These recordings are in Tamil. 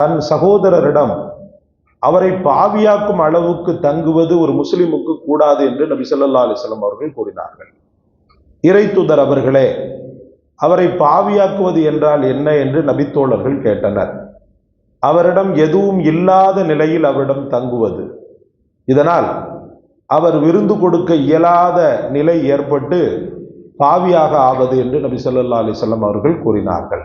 தன் சகோதரரிடம் அவரை பாவியாக்கும் அளவுக்கு தங்குவது ஒரு முஸ்லிமுக்கு கூடாது என்று நபி ஸல்லல்லாஹு அலைஹி வஸல்லம் அவர்கள் கூறினார்கள். இறை தூதர் அவர்களே, அவரை பாவியாக்குவது என்றால் என்ன என்று நபித்தோழர்கள் கேட்டனர். அவரிடம் எதுவும் இல்லாத நிலையில் அவரிடம் தங்குவது, இதனால் அவர் விருந்து கொடுக்க இயலாத நிலை ஏற்பட்டு பாவியாக ஆவது என்று நபி ஸல்லல்லாஹு அலைஹி வஸல்லம் அவர்கள் கூறினார்கள்.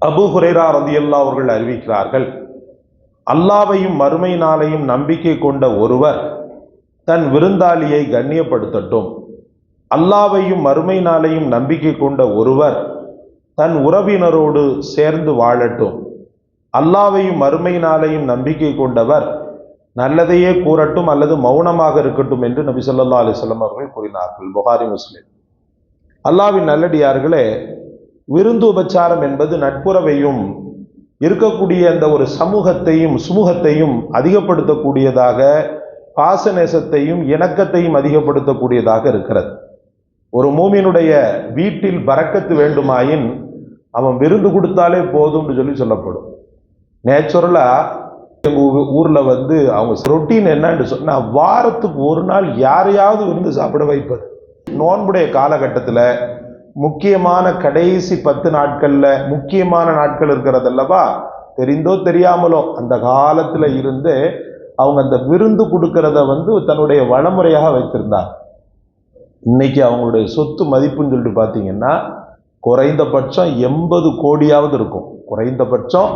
அபூ ஹுரைரா ரலியல்லாஹு அவர்கள் அறிவிக்கிறார்கள், அல்லாஹ்வையும் மறுமை நாளையும் நம்பிக்கை கொண்ட ஒருவர் தன் விருந்தாளியை கண்ணியப்படுத்தட்டும். அல்லாஹ்வையும் மறுமை நாளையும் நம்பிக்கை கொண்ட ஒருவர் தன் உறவினரோடு சேர்ந்து வாழட்டும். அல்லாஹ்வையும் மறுமை நாளையும் நம்பிக்கை கொண்டவர் நல்லதையே கூறட்டும் அல்லது மௌனமாக இருக்கட்டும் என்று நபி ஸல்லல்லாஹு அலைஹி வஸல்லம் அவர்கள் கூறினார்கள். புகாரி, முஸ்லிம். அல்லாஹ்வின் நல்லடியார்களே, விருந்து உபச்சாரம் என்பது நட்புறவையும் இருக்கக்கூடிய அந்த ஒரு சமூகத்தையும் சுமூகத்தையும் அதிகப்படுத்தக்கூடியதாக, பாசநேசத்தையும் இணக்கத்தையும் அதிகப்படுத்தக்கூடியதாக இருக்கிறது. ஒரு மூமினுடைய வீட்டில் பரக்கத்து வேண்டுமாயின் அவன் விருந்து கொடுத்தாலே போதும்னு சொல்லப்படும். நேச்சுரலா எங்க ஊர்ல அவங்க ரொட்டீன் என்னன்னு சொன்னா, வாரத்துக்கு ஒரு நாள் யாரையாவது விருந்து சாப்பிட வைப்பது. நோன்புடைய காலகட்டத்தில் முக்கியமான கடைசி 10 நாட்கள்ல முக்கியமான நாட்கள் இருக்கிறது அல்லவா, தெரிந்தோ தெரியாமலோ அந்த காலத்துல இருந்து அவங்க அந்த விருந்து கொடுக்கறத தன்னுடைய வழிமுறையாக வைத்திருந்தார். இன்னைக்கு அவங்களுடைய சொத்து மதிப்புன்னு சொல்லிட்டு பார்த்தீங்கன்னா குறைந்தபட்சம் 80 கோடியாவது இருக்கும். குறைந்தபட்சம்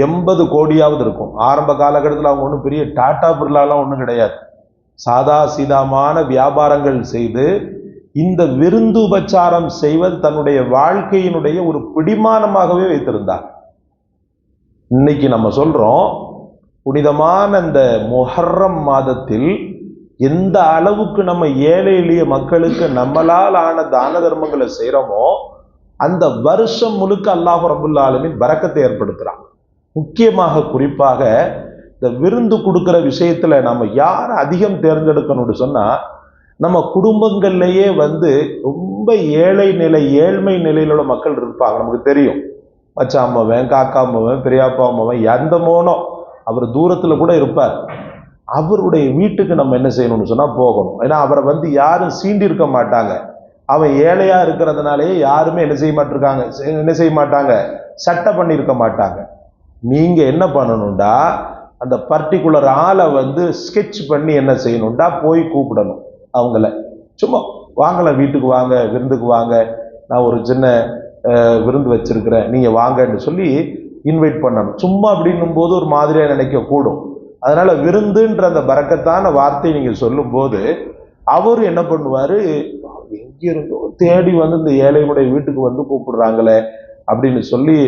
80 கோடியாவது இருக்கும். ஆரம்ப காலகட்டத்தில் அவங்க ஒன்றும் பெரிய டாடா பிர்லாலாம் ஒன்றும் கிடையாது. சாதா சீதாமான வியாபாரங்கள் செய்து இந்த விருந்து உபச்சாரம் செய்வது தன்னுடைய வாழ்க்கையினுடைய ஒரு பிடிமானமாகவே வைத்திருந்தார். இன்னைக்கு நம்ம சொல்றோம், புனிதமான இந்த முஹர்ரம் மாதத்தில் எந்த அளவுக்கு நம்ம ஏழை எளிய மக்களுக்கு நம்மளால் ஆன தான தர்மங்களை செய்யறோமோ அந்த வருஷம் முழுக்க அல்லாஹ் ரப்புல் ஆலமீன் பரக்கத்தை ஏற்படுத்துறான். முக்கியமாக குறிப்பாக இந்த விருந்து கொடுக்கிற விஷயத்துல நம்ம யார் அதிகம் தேர்ந்தெடுக்கணும்னு சொன்னா, நம்ம குடும்பங்கள்லயே ரொம்ப ஏழ்மை நிலையில உள்ள மக்கள் இருப்பாங்க. நமக்கு தெரியும், மச்சா அம்மாவன், காக்கா அம்மாவன், பெரியப்பா அம்மாவன், எந்த மோனோ அவர் தூரத்துல கூட இருப்பார். அவருடைய வீட்டுக்கு நம்ம என்ன செய்யணும்னு சொன்னா போகணும். ஏன்னா அவரை யாரும் சீண்டி இருக்க மாட்டாங்க. அவன் ஏழையா இருக்கிறதுனாலேயே யாருமே என்ன செய்ய மாட்டாங்க, சட்டை பண்ணி இருக்க மாட்டாங்க. நீங்க என்ன பண்ணணும்டா, அந்த பர்டிகுலர் ஆளை ஸ்கெட்ச் பண்ணி என்ன செய்யணும்டா, போய் கூப்பிடணும் அவங்கள. சும்மா வாங்கல, வீட்டுக்கு வாங்க, விருந்துக்கு வாங்க, நான் ஒரு சின்ன விருந்து வச்சிருக்கிறேன், நீங்க வாங்கன்னு சொல்லி இன்வைட் பண்ணணும். சும்மா அப்படின்னும் போது ஒரு மாதிரியா நினைக்க கூடும். அதனால விருந்துன்ற அந்த பரக்கத்தான வார்த்தை நீங்க சொல்லும் போது அவரு என்ன பண்ணுவாரு, எங்கிருந்தோ தேடி இந்த ஏழைகளுடைய வீட்டுக்கு கூப்பிடுறாங்களே அப்படின்னு சொல்லி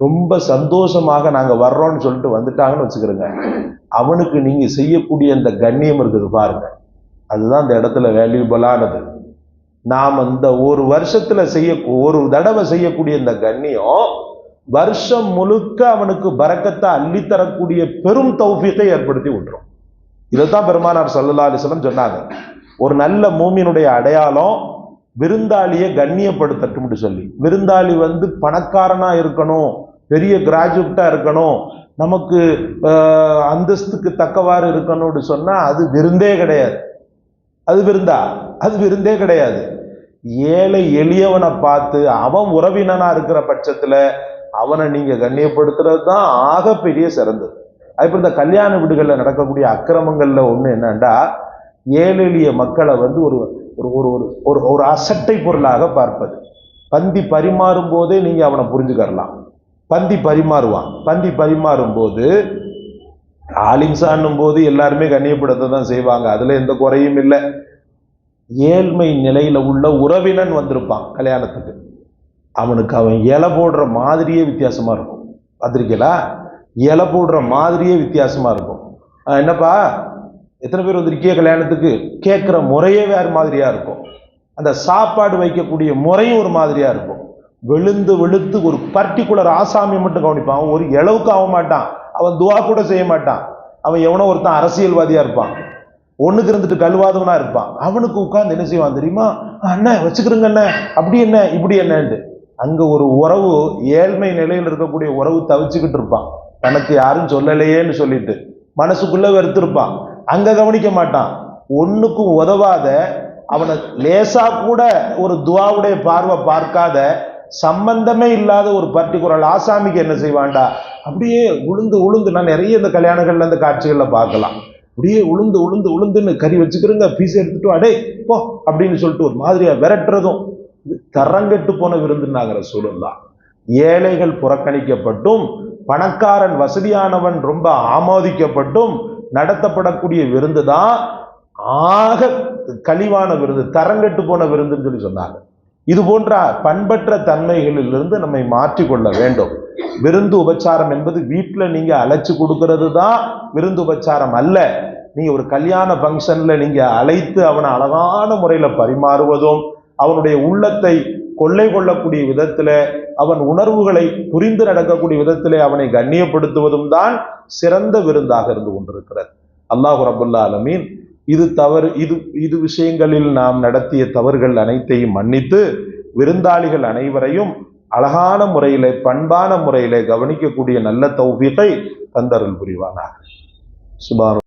ரொம்ப சந்தோஷமாக நாங்க வர்றோம்னு சொல்லிட்டு வந்துட்டாங்கன்னு வச்சுக்கிறோங்க. அவனுக்கு நீங்க செய்யக்கூடிய அந்த கண்ணியம் இருக்குது பாருங்க, அதுதான் அந்த இடத்துல வேல்யூபிளானது. நாம் அந்த ஒரு வருஷத்துல ஒரு தடவை செய்யக்கூடிய இந்த கண்ணியம் வருஷம் முழுக்க அவனுக்கு பரக்கத்தை அள்ளித்தரக்கூடிய பெரும் தௌஃபீக்கை ஏற்படுத்தி விட்டுரும். இதைத்தான் பெருமானார் ஸல்லல்லாஹு அலைஹி வஸல்லம் சொன்னாங்க, ஒரு நல்ல மூமினுடைய அடையாளம் விருந்தாளியை கண்ணியப்படுத்தட்டும்னு சொல்லி. விருந்தாளி பணக்காரனா இருக்கணும், பெரிய கிராஜுவேட்டா இருக்கணும், நமக்கு அந்தஸ்துக்கு தக்கவாறு இருக்கணும்னு சொன்னா அது விருந்தே கிடையாது. அது விருந்தே கிடையாது. ஏழை எளியவனை பார்த்து அவன் உறவினனா இருக்கிற பட்சத்துல அவனை நீங்க கண்ணியப்படுத்துறது தான் ஆக பெரிய சிறந்தது. அதுபோல் இந்த கல்யாண வீடுகளில் நடக்கக்கூடிய அக்கிரமங்கள்ல ஒண்ணு என்னன்னா, ஏழை எளிய மக்களை ஒரு ஒரு ஒரு அசட்டை பொருளாக பார்ப்பது. பந்தி பரிமாறும் போதே நீங்க அவனை புரிஞ்சுக்கலாம். பந்தி பரிமாறும் போது ஆலிம்சான்னும் போது எல்லாருமே கண்ணியப்படுத்த தான் செய்வாங்க, அதுல எந்த குறையும் இல்லை. ஏழ்மை நிலையில உள்ள உறவினன் வந்திருப்பான் கல்யாணத்துக்கு, அவனுக்கு அவன் இலை போடுற மாதிரியே வித்தியாசமா இருக்கும். பார்த்திருக்கீங்களா? இலை போடுற மாதிரியே வித்தியாசமா இருக்கும். என்னப்பா எத்தனை பேர் வந்திருக்கிய கல்யாணத்துக்கு, கேட்கிற முறையே வேறு மாதிரியா இருக்கும். அந்த சாப்பாடு வைக்கக்கூடிய முறையும் ஒரு மாதிரியா இருக்கும். வெளுத்து ஒரு பர்டிகுலர் ஆசாமி மட்டும் கவனிப்பான். அவன் ஒரு இளவுக்கு ஆக மாட்டான், அவன் துவா கூட செய்ய மாட்டான். அவன் எவனோ ஒருத்தன் அரசியல்வாதியா இருப்பான், ஒண்ணுக்கு இருந்துட்டு கல்வாதவனா இருப்பான். அவனுக்கு உட்கார்ந்து என்ன செய்வான் தெரியுமா, அண்ணன் வச்சுக்கிறங்க, அண்ணன் அப்படி என்ன இப்படி என்னன்னு அங்க ஒரு உறவு ஏழ்மை நிலையில் இருக்கக்கூடிய உறவு தவிச்சுக்கிட்டு இருப்பான், தனக்கு யாரும் சொல்லலையேன்னு சொல்லிட்டு மனசுக்குள்ள வெறுத்திருப்பான். அங்க கவனிக்க மாட்டான். ஒண்ணுக்கும் உதவாத, அவனை லேசா கூட ஒரு துவாவுடைய பார்வை பார்க்காத, சம்பந்தமே இல்லாத ஒரு பர்டிகுலர் ஆசாமிக்கு என்ன செய்வான்டா, அப்படியே உளுந்து உளுந்து, நான் நிறைய இந்த கல்யாணங்கள்ல இந்த காட்சிகள்ல பார்க்கலாம், அப்படியே உளுந்து உளுந்து உளுந்துன்னு கறி வச்சுக்கிறங்க, பீஸ் எடுத்துட்டு அடே போ அப்படின்னு சொல்லிட்டு ஒரு மாதிரியா விரட்டுறதும். இது தரங்கெட்டு போன விருந்துனாங்க ரசூலுல்லாஹ். ஏழைகள் புறக்கணிக்கப்பட்டும் பணக்காரன் வசதியானவன் ரொம்ப ஆமோதிக்கப்பட்டும் நடத்தப்படக்கூடிய விருந்து தான் ஆக கழிவான விருந்து, தரங்கெட்டு போன விருந்துன்னு சொல்லி சொன்னாங்க. இது போன்ற பண்பற்ற தன்மைகளிலிருந்து நம்மை மாற்றிக்கொள்ள வேண்டும். விருந்து உபச்சாரம் என்பது வீட்டில் நீங்க அழைச்சு கொடுக்கிறது தான் விருந்து உபச்சாரம் அல்ல. நீங்க ஒரு கல்யாண ஃபங்க்ஷன்ல நீங்க அழைத்து அவனை அழகான முறையில பரிமாறுவதும், அவனுடைய உள்ளத்தை கொள்ளை கொள்ளக்கூடிய விதத்துல, அவன் உணர்வுகளை புரிந்து நடக்கக்கூடிய விதத்திலே அவனை கண்ணியப்படுத்துவதும் தான் சிறந்த விருந்தாக இருந்து கொண்டிருக்கிறது. அல்லாஹ் ரப்பல் ஆலமீன் இது தவறு, இது விஷயங்களில் நாம் நடத்திய தவறுகள் அனைத்தையும் மன்னித்து விருந்தாளிகள் அனைவரையும் அழகான முறையிலே பண்பான முறையிலே கவனிக்கக்கூடிய நல்ல தௌஃபீகை தந்தருள் புரிவானாக. சுபான்.